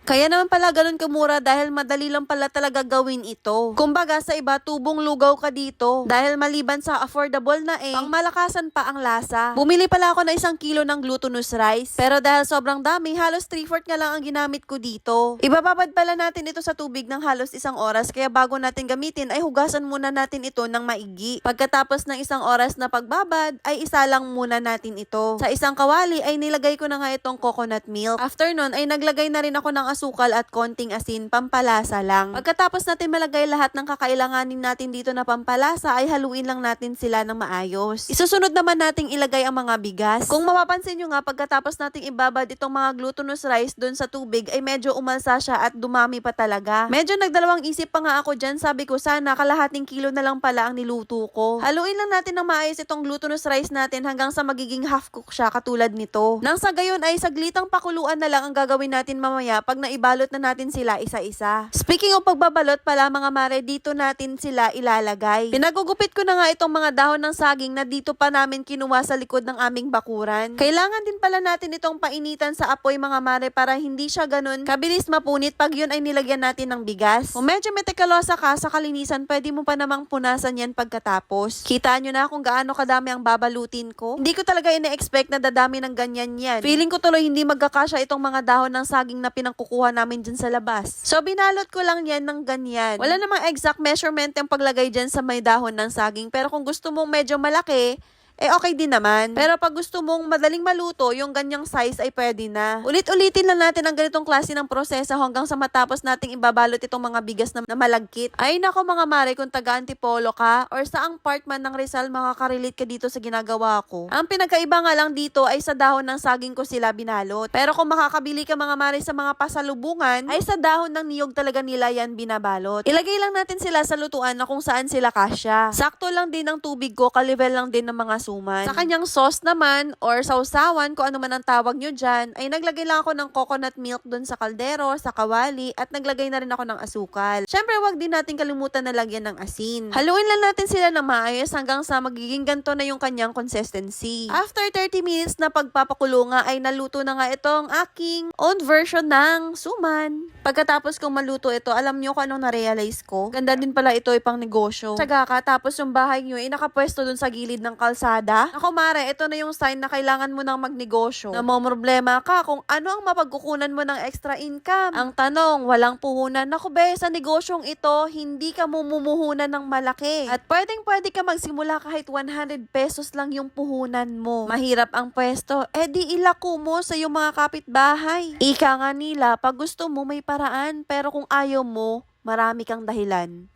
Kaya naman pala ganun kamura dahil madali lang pala talaga gawin ito. Kumbaga sa iba, tubong lugaw ka dito. Dahil maliban sa affordable na pangmalakasan pa ang lasa. Bumili pala ako na 1 kilo ng glutinous rice. Pero dahil sobrang dami, halos 3/4 nga lang ang ginamit ko dito. Ibababad pala natin ito sa tubig ng halos 1 oras. Kaya bago natin gamitin ay hugasan muna natin ito ng maigi. Pagkatapos ng 1 oras na pagbabad ay isa lang muna natin ito. Sa isang kawali ay nilagay ko na nga itong coconut milk. After nun ay naglagay na rin ako ng asukal at konting asin, pampalasa lang. Pagkatapos natin malagay lahat ng kakailanganin natin dito na pampalasa ay haluin lang natin sila ng maayos. Isusunod naman nating ilagay ang mga bigas. Kung mapapansin nyo nga, pagkatapos nating ibabad itong mga glutinous rice doon sa tubig ay medyo umalsa siya at dumami pa talaga. Medyo nagdalawang isip pa nga ako dyan, sabi ko sana kalahating kilo na lang pala ang niluto ko. Haluin lang natin ng maayos itong glutinous rice natin hanggang sa magiging half cook siya katulad nito. Nang sa gayon ay saglitang pakuluan na lang ang gagawin natin mamaya pag naibalot na natin sila isa-isa. Speaking of pagbabalot pala mga mare, dito natin sila ilalagay. Pinagugupit ko na nga itong mga dahon ng saging na dito pa namin kinuha sa likod ng aming bakuran. Kailangan din pala natin itong painitan sa apoy mga mare para hindi siya ganun kabilis mapunit pag yun ay nilagyan natin ng bigas. Kung medyo metikalosa ka sa kalinisan, pwede mo pa namang punasan yan pagkatapos. Kita nyo na kung gaano kadami ang babalutin ko. Hindi ko talaga ina-expect na dadami ng ganyan yan. Feeling ko tuloy hindi magkakasya itong mga dahon ng saging na pinangkukuha namin dyan sa labas. So binalot ko lang yan ng ganyan. Wala namang exact measurement yung paglagay dyan sa may dahon ng saging. Pero kung gusto mong medyo malaki, okay din naman. Pero pag gusto mong madaling maluto, yung ganyang size ay pwede na. Ulit-ulitin lang natin ang ganitong klase ng proseso hanggang sa matapos nating ibabalot itong mga bigas na malagkit. Ay nako mga mare, kung taga Antipolo ka or saang part man ng Rizal, makakarelate ka dito sa ginagawa ko. Ang pinagkaiba nga lang dito ay sa dahon ng saging ko sila binalot. Pero kung makakabili ka mga mare sa mga pasalubungan, ay sa dahon ng niyog talaga nila yan binabalot. Ilagay lang natin sila sa lutuan na kung saan sila kasya. Sakto lang din ang tubig ko, kalivel lang din ng mga suman. Sa kanyang sauce naman or sausawan, kung ano man ang tawag nyo dyan, ay naglagay lang ako ng coconut milk dun sa kaldero, sa kawali, at naglagay na rin ako ng asukal. Syempre, wag din natin kalimutan na lagyan ng asin. Haluin lang natin sila na maayos hanggang sa magiging ganito na yung kanyang consistency. After 30 minutes na pagpapakulo nga, ay naluto na nga itong aking own version ng suman. Pagkatapos kong maluto ito, alam nyo kung anong na-realize ko? Ganda din pala ito ay pang negosyo. Tsaga ka, tapos yung bahay nyo ay nakapwesto dun sa gilid ng kalsada. Ako mare, ito na yung sign na kailangan mo nang magnegosyo. Na mo problema ka kung ano ang mapagkukunan mo ng extra income. Ang tanong, walang puhunan. Naku be, sa negosyong ito, hindi ka mumumuhunan ng malaki. At pwedeng-pwede ka magsimula kahit 100 pesos lang yung puhunan mo. Mahirap ang pwesto, di ilako mo sa iyong mga kapitbahay. Ika nga nila, pag gusto mo may paraan, pero kung ayaw mo, marami kang dahilan.